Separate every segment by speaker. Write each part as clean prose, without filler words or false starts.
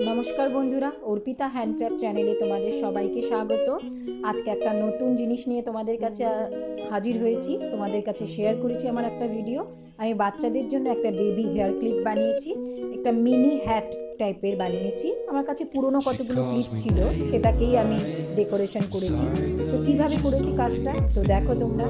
Speaker 1: নমস্কার বন্ধুরা, অর্পিতা হ্যান্ডক্রাফট চ্যানেলে তোমাদের সবাইকে স্বাগত। আজকে একটা নতুন জিনিস নিয়ে তোমাদের কাছে হাজির হয়েছি। তোমাদের কাছে শেয়ার করেছি আমার একটা ভিডিও। আমি বাচ্চাদের জন্য একটা বেবি হেয়ার ক্লিপ বানিয়েছি, একটা মিনি হ্যাট টাইপের বানিয়েছি। আমার কাছে পুরনো কতগুলো ক্লিপ ছিল, সেটাকেই আমি ডেকোরেশন করেছি। তো কিভাবে করেছি কাজটা তো দেখো তোমরা।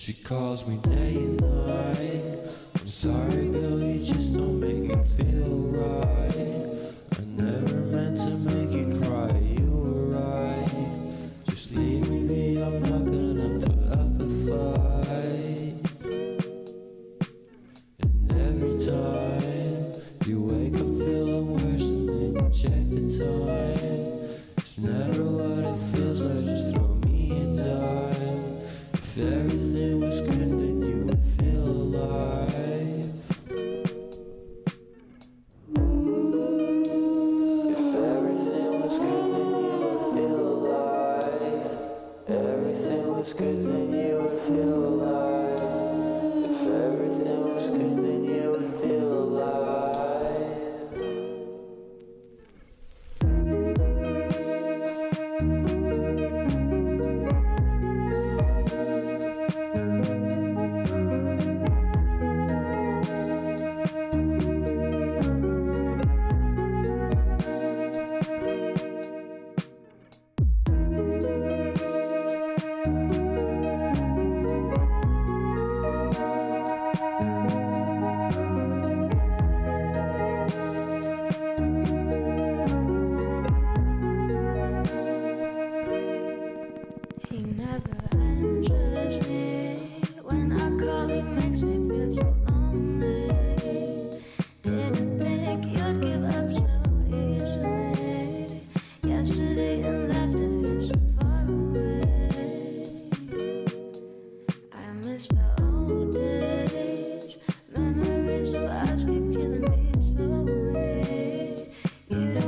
Speaker 2: She calls me day and night. I'm sorry, girl, you just don't make me feel right. I never meant to make you cry, you were right. Just leave me be, I'm not gonna put up a fight. And every time you wake up feeling worse and then you check the time. It's never what it feels like, just throw me a dime. If everything was good, then you would feel alive. If everything was good, then you would feel alive. Everything was good, then you would feel alive. If everything was good, then you would feel alive.